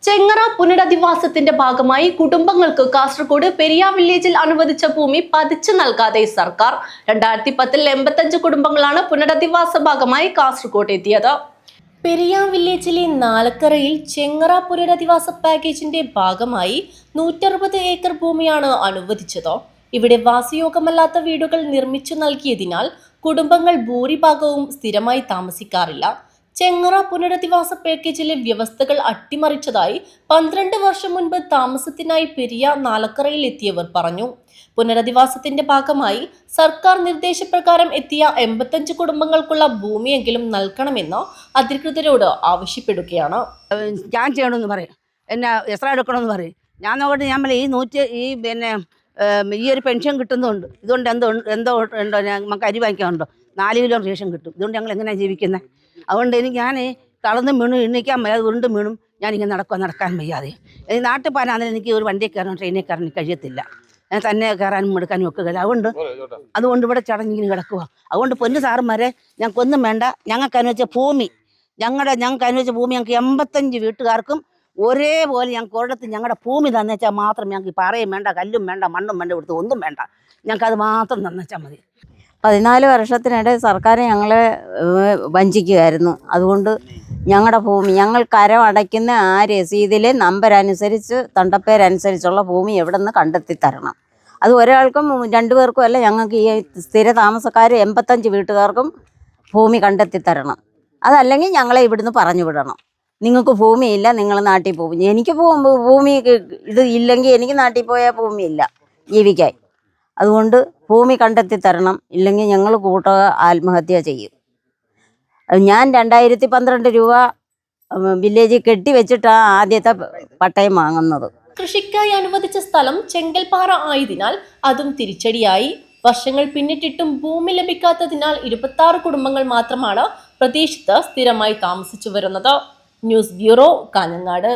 ചെങ്ങറ പുനരധിവാസത്തിന്റെ ഭാഗമായി കുടുംബങ്ങൾക്ക് കാസർഗോഡ് പെരിയ വില്ലേജിൽ അനുവദിച്ച ഭൂമി പതിച്ചു നൽകാതെ സർക്കാർ 2010 85 കുടുംബങ്ങളാണ് പുനരധിവാസ ഭാഗമായി കാസർഗോഡ് എത്തിയത്. പെരിയ വില്ലേജിലെ നാലക്കരയിൽ ചെങ്ങറ പുനരധിവാസ പാക്കേജിന്റെ ഭാഗമായി 160 ഏക്കർ ഭൂമിയാണ് അനുവദിച്ചത്. ഇവിടെ വാസയോഗ്യമല്ലാത്ത വീടുകൾ നിർമ്മിച്ചു നൽകിയതിനാൽ കുടുംബങ്ങൾ ഭൂരിഭാഗവും സ്ഥിരമായി താമസിക്കാറില്ല. ചെങ്ങറ പുനരധിവാസ പാക്കേജിലെ വ്യവസ്ഥകൾ അട്ടിമറിച്ചതായി 12 വർഷം മുൻപ് താമസത്തിനായി പെരിയ നാലക്കരയിൽ എത്തിയവർ പറഞ്ഞു. പുനരധിവാസത്തിന്റെ ഭാഗമായി സർക്കാർ നിർദ്ദേശപ്രകാരം എത്തിയ 85 കുടുംബങ്ങൾക്കുള്ള ഭൂമിയെങ്കിലും നൽകണമെന്ന് അധികൃതരോട് ആവശ്യപ്പെടുകയാണ്. ഞാൻ ചെയ്യണമെന്ന് പറയും, എന്നെ എത്ര എടുക്കണമെന്ന് പറയും. ഞാൻ നോക്കട്ടെ, ഞാൻ ഈ ഒരു പെൻഷൻ കിട്ടുന്നുണ്ട്, ഇതുകൊണ്ട് എന്തോ ഉണ്ടോ, നമുക്ക് അരി വാങ്ങിക്കാനുണ്ടോ, 4 കിലോ റേഷൻ കിട്ടും. ഇതുകൊണ്ട് ഞങ്ങൾ എങ്ങനെയാണ് ജീവിക്കുന്നത്? അതുകൊണ്ട് ഞാൻ തളർന്നും വീണു, എണ്ണിക്കാൻ വയ്യാതെ ഉരുണ്ടും വീണും ഞാനിങ്ങനെ നടക്കാൻ വയ്യാതെ. നാട്ടിൽ പോകാനാണെങ്കിൽ എനിക്ക് ഒരു വണ്ടിയിൽ കയറാൻ ട്രെയിനിൽ കയറാൻ കഴിയത്തില്ല. ഞാൻ തന്നെ കയറാനും എടുക്കാനും ഒക്കെ കഴിയും. അതുകൊണ്ട് ഇവിടെ ചടഞ്ഞിങ്ങനെ കിടക്കുക. അതുകൊണ്ട് പൊന്നു സാറുമാരെ, ഞങ്ങൾക്കൊന്നും വേണ്ട. ഞങ്ങൾക്ക് അനുവദിച്ച ഭൂമി, ഞങ്ങൾക്ക് അനുവദിച്ച ഭൂമി ഞങ്ങൾക്ക് 85 വീട്ടുകാർക്കും ഒരേപോലെ ഞങ്ങൾക്ക് ഒരിടത്ത് ഞങ്ങളുടെ ഭൂമി തന്നേച്ചാൽ മാത്രം ഞങ്ങൾക്ക് പാറയും വേണ്ട, കല്ലും വേണ്ട, മണ്ണും വേണ്ട, ഇവിടുത്തെ ഒന്നും വേണ്ട. ഞങ്ങൾക്ക് അത് മാത്രം തന്നേച്ചാൽ മതി. 14 വർഷത്തിനിടെ സർക്കാർ ഞങ്ങളെ വഞ്ചിക്കുകയായിരുന്നു. അതുകൊണ്ട് ഞങ്ങളുടെ ഭൂമി, ഞങ്ങൾ കരം അടയ്ക്കുന്ന ആ രസീതിലെ നമ്പർ അനുസരിച്ച് തണ്ടപ്പേരനുസരിച്ചുള്ള ഭൂമി എവിടെ നിന്ന് കണ്ടെത്തി തരണം. അത് ഒരാൾക്കും 2 പേർക്കും അല്ല, ഞങ്ങൾക്ക് ഈ സ്ഥിര താമസക്കാർ 85 വീട്ടുകാർക്കും ഭൂമി കണ്ടെത്തി തരണം. അതല്ലെങ്കിൽ ഞങ്ങളെ ഇവിടുന്ന് പറഞ്ഞു വിടണം. നിങ്ങൾക്ക് ഭൂമിയില്ല, നിങ്ങൾ നാട്ടിൽ പോകും. എനിക്ക് ഭൂമി ഇത് ഇല്ലെങ്കിൽ എനിക്ക് നാട്ടിൽ പോയാൽ ഭൂമിയില്ല ജീവിക്കാൻ. അതുകൊണ്ട് ഭൂമി കണ്ടെത്തി തരണം, ഇല്ലെങ്കിൽ ഞങ്ങൾ ആത്മഹത്യ ചെയ്യും. ഞാൻ 2012 രൂപ വില്ലേജിൽ കെട്ടിവെച്ചിട്ടാണ് ആദ്യത്തെ പട്ടയം വാങ്ങുന്നത്. കൃഷിക്കായി അനുവദിച്ച സ്ഥലം ചെങ്കൽപ്പാറ ആയതിനാൽ അതും തിരിച്ചടിയായി. വർഷങ്ങൾ പിന്നിട്ടിട്ടും ഭൂമി ലഭിക്കാത്തതിനാൽ 26 കുടുംബങ്ങൾ മാത്രമാണ് പ്രദേശത്ത് സ്ഥിരമായി താമസിച്ചു വരുന്നത്. News bureau, Kanhangad.